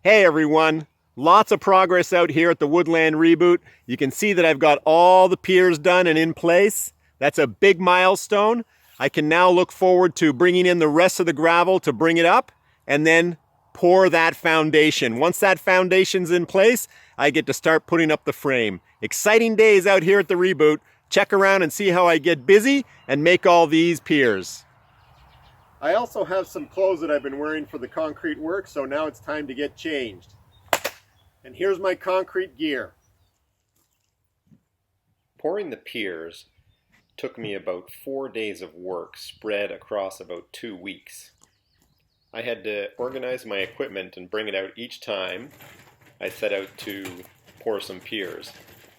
Hey everyone, lots of progress out here at the Woodland reboot. You can see that I've got all the piers done and in place. That's a big milestone. I can now look forward to bringing in the rest of the gravel to bring it up and then pour that foundation. Once that foundation's in place, I get to start putting up the frame. Exciting days out here at the reboot. Check around and see how I get busy and make all these piers. I also have some clothes that I've been wearing for the concrete work, so now it's time to get changed. And here's my concrete gear. Pouring the piers took me about 4 days of work spread across about 2 weeks. I had to organize my equipment and bring it out each time I set out to pour some piers.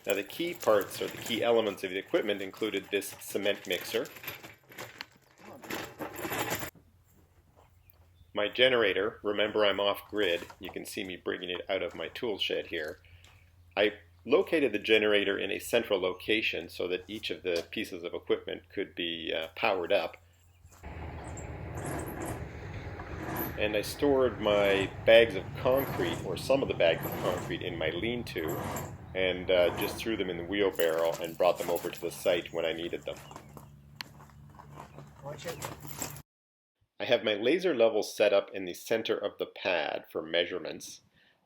Now the key parts or the key elements of the equipment included this cement mixer, my generator. Remember, I'm off grid. You can see me bringing it out of my tool shed here. I located the generator in a central location so that each of the pieces of equipment could be powered up. And I stored my bags of concrete, or some of the bags of concrete, in my lean-to and just threw them in the wheelbarrow and brought them over to the site when I needed them. I have my laser level set up in the center of the pad for measurements.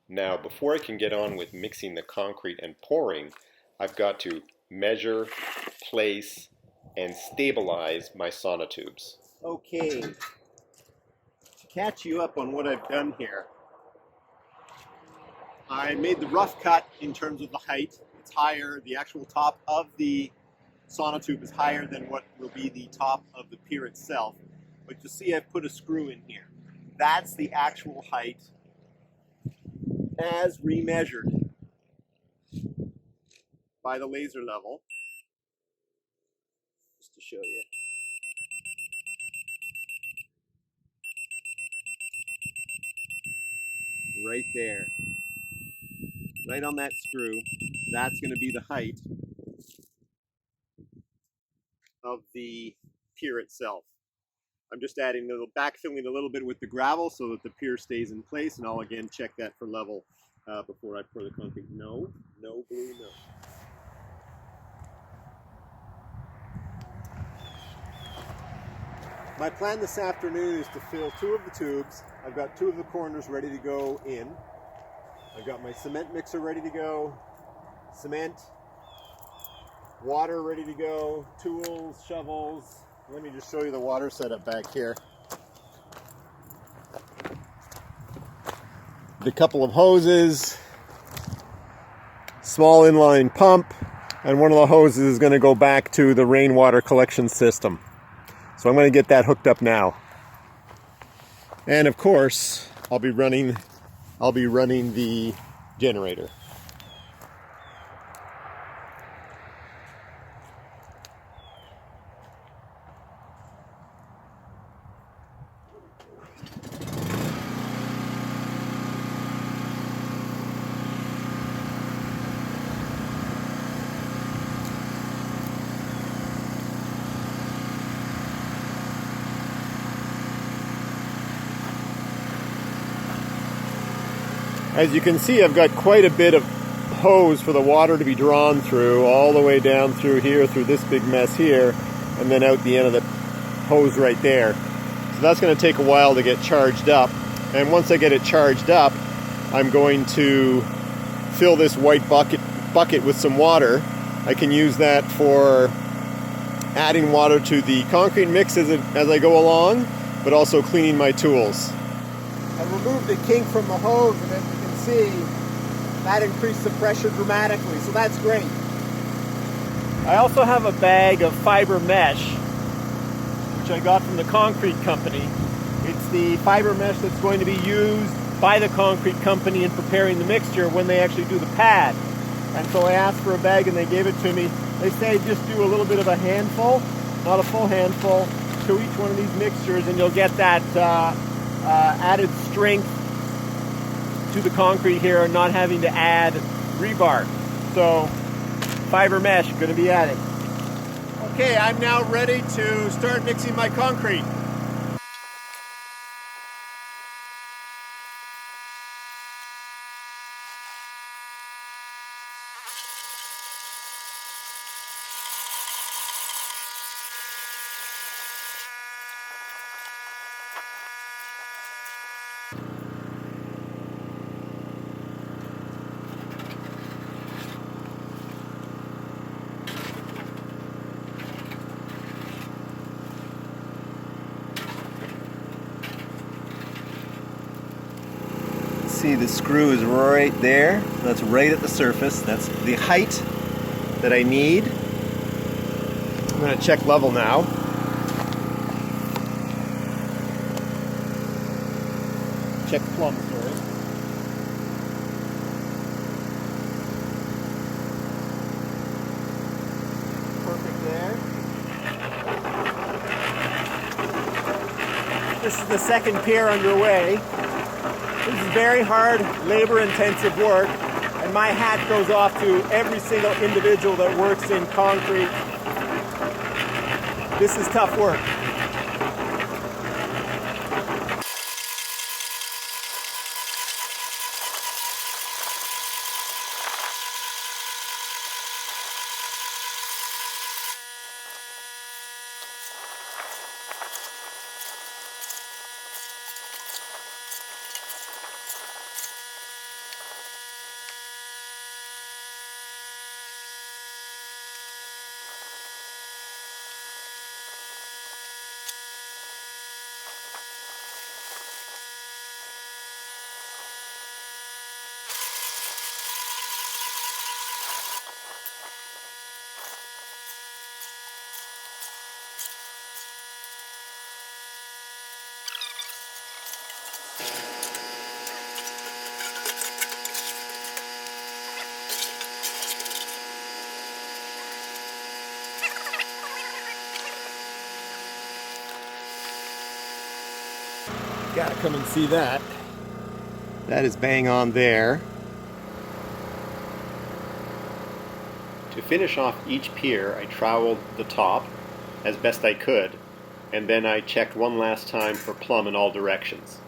Now, before I can get on with mixing the concrete and pouring, I've got to measure, place, and stabilize my sonotubes. Okay, to catch you up on what I've done here, I made the rough cut in terms of the height. It's higher, the actual top of the sonotube is higher than what will be the top of the pier itself. But you'll see I've put a screw in here. That's the actual height as remeasured by the laser level. Just to show you. Right there. Right on that screw. That's going to be the height of the pier itself. I'm just adding a little, backfilling a little bit with the gravel so that the pier stays in place, and I'll again check that for level before I pour the concrete. No, no glue, no. My plan this afternoon is to fill 2 of the tubes. I've got 2 of the corners ready to go in. I've got my cement mixer ready to go, cement, water ready to go, tools, shovels. Let me just show you the water setup back here. A couple of hoses, small inline pump, and one of the hoses is going to go back to the rainwater collection system. So I'm going to get that hooked up now. And of course, I'll be running the generator. As you can see, I've got quite a bit of hose for the water to be drawn through, all the way down through here, through this big mess here, and then out the end of the hose right there. So that's going to take a while to get charged up. And once I get it charged up, I'm going to fill this white bucket with some water. I can use that for adding water to the concrete mix as I go along, but also cleaning my tools. I removed the kink from the hose, and as you can see, that increased the pressure dramatically, so that's great. I also have a bag of fiber mesh, which I got from the concrete company. It's the fiber mesh that's going to be used by the concrete company in preparing the mixture when they actually do the pad. And so I asked for a bag and they gave it to me. They say just do a little bit of a handful, not a full handful, to each one of these mixtures, and you'll get that added strength to the concrete here and not having to add rebar. So fiber mesh going to be added. Okay, I'm now ready to start mixing my concrete. see the screw is right there. That's right at the surface. That's the height that I need. I'm going to check level now. Check plumb, sorry. Perfect there. This is the second pier underway. This is very hard, labor-intensive work, and my hat goes off to every single individual that works in concrete. This is tough work. Gotta come and see that. That is bang on there. To finish off each pier, I troweled the top as best I could, and then I checked one last time for plumb in all directions.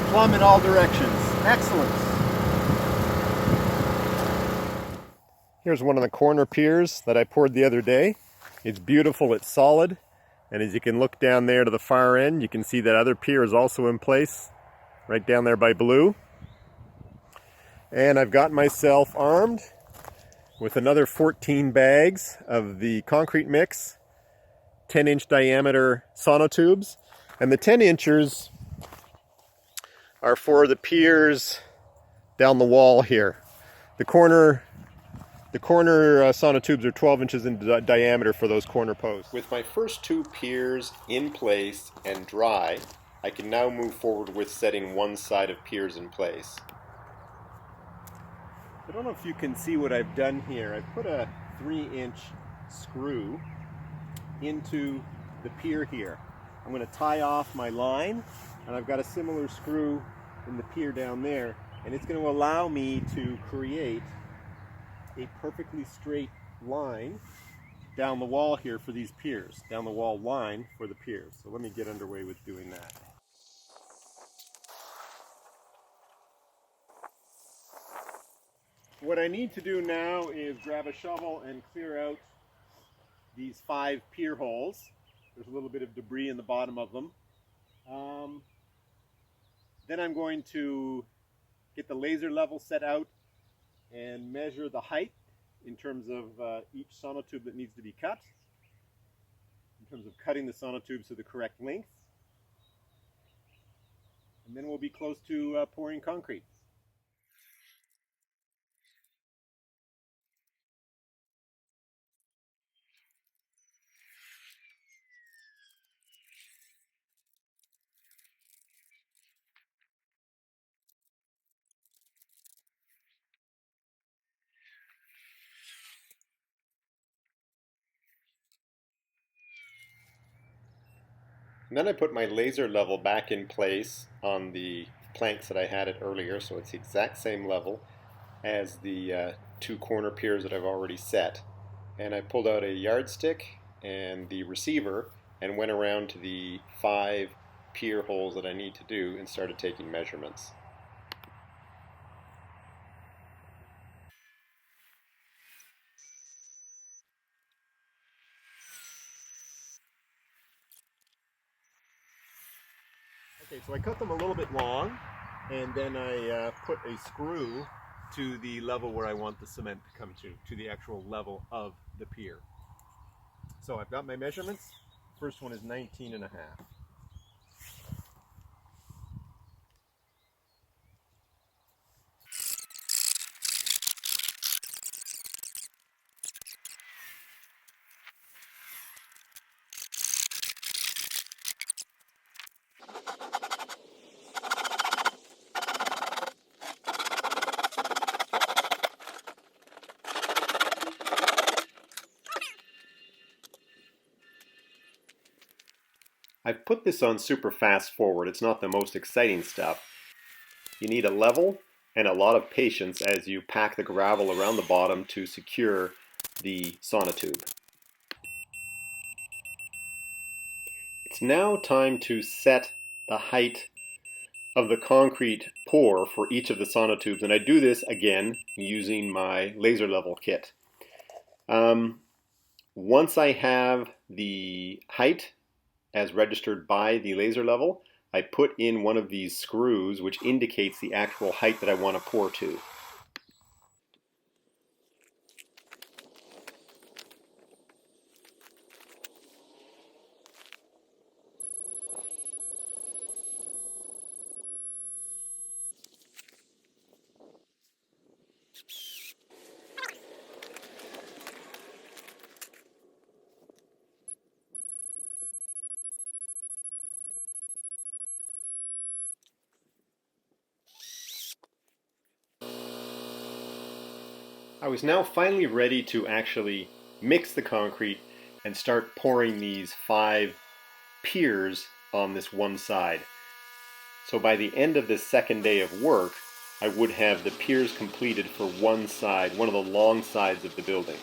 Plumb in all directions. Excellent. Here's one of the corner piers that I poured the other day. It's beautiful, it's solid, and as you can look down there to the far end, you can see that other pier is also in place, right down there by blue. And I've got myself armed with another 14 bags of the concrete mix, 10-inch diameter sonotubes, and the 10-inchers are for the piers down the wall here. The corner sonotubes are 12 inches in diameter for those corner posts. With my first two piers in place and dry, I can now move forward with setting one side of piers in place. I don't know if you can see what I've done here. I've put a 3-inch screw into the pier here. I'm going to tie off my line, and I've got a similar screw in the pier down there, and it's going to allow me to create a perfectly straight line down the wall here for these piers, down the wall line for the piers. So let me get underway with doing that. What I need to do now is grab a shovel and clear out these 5 pier holes. There's a little bit of debris in the bottom of them. Then I'm going to get the laser level set out and measure the height in terms of each sonotube that needs to be cut, in terms of cutting the sonotubes to the correct length. And then we'll be close to pouring concrete. And then I put my laser level back in place on the planks that I had it earlier, so it's the exact same level as the 2 corner piers that I've already set. And I pulled out a yardstick and the receiver and went around to the 5 pier holes that I need to do and started taking measurements. Okay, so I cut them a little bit long, and then I put a screw to the level where I want the cement to come to the actual level of the pier. So I've got my measurements. First one is 19 and a half. I've put this on super fast forward. It's not the most exciting stuff. You need a level and a lot of patience as you pack the gravel around the bottom to secure the sonotube. It's now time to set the height of the concrete pour for each of the sonotubes, and I do this again using my laser level kit. Once I have the height as registered by the laser level, I put in one of these screws which indicates the actual height that I want to pour to. I was now finally ready to actually mix the concrete and start pouring these 5 piers on this one side. So by the end of this second day of work, I would have the piers completed for one side, one of the long sides of the building.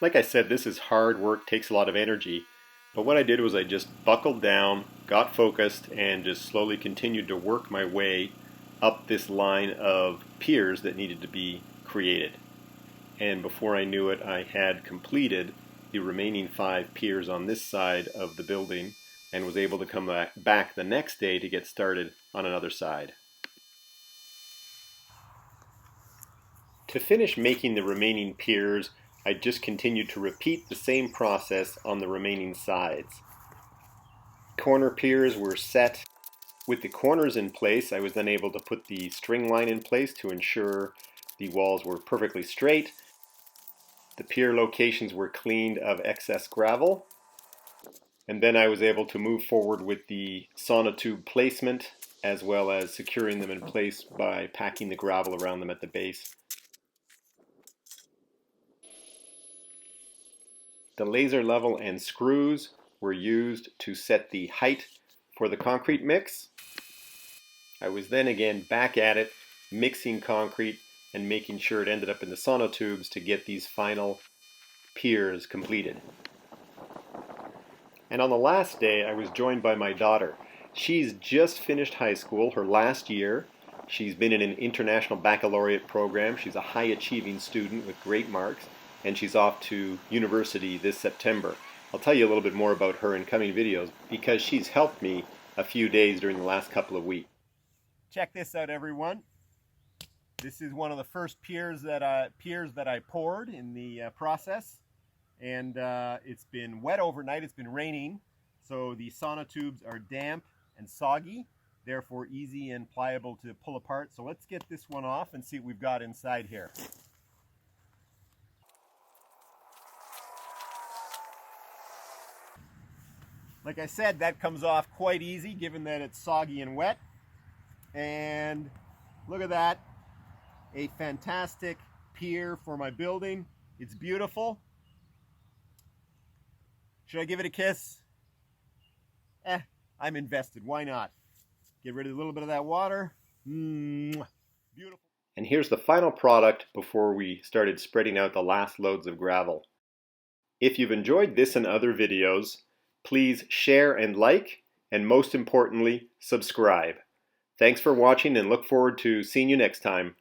Like I said, this is hard work, takes a lot of energy, but what I did was I just buckled down, got focused, and just slowly continued to work my way up this line of piers that needed to be created. And before I knew it, I had completed the remaining 5 piers on this side of the building and was able to come back the next day to get started on another side. To finish making the remaining piers, I just continued to repeat the same process on the remaining sides. Corner piers were set. With the corners in place, I was then able to put the string line in place to ensure the walls were perfectly straight. The pier locations were cleaned of excess gravel. And then I was able to move forward with the sonotube placement as well as securing them in place by packing the gravel around them at the base. The laser level and screws were used to set the height for the concrete mix. I was then again back at it, mixing concrete and making sure it ended up in the sonotubes to get these final piers completed. And on the last day, I was joined by my daughter. She's just finished high school, her last year. She's been in an international baccalaureate program. She's a high-achieving student with great marks, and she's off to university this September. I'll tell you a little bit more about her in coming videos because she's helped me a few days during the last couple of weeks. Check this out, everyone. This is one of the first piers that I poured in the process. And it's been wet overnight, it's been raining, so the sonotubes are damp and soggy, therefore easy and pliable to pull apart. So let's get this one off and see what we've got inside here. Like I said, that comes off quite easy given that it's soggy and wet. And look at that, a fantastic pier for my building. It's beautiful. Should I give it a kiss? I'm invested. Why not? Get rid of a little bit of that water. Beautiful. And here's the final product before we started spreading out the last loads of gravel. If you've enjoyed this and other videos, please share and like, and most importantly, subscribe. Thanks for watching and look forward to seeing you next time.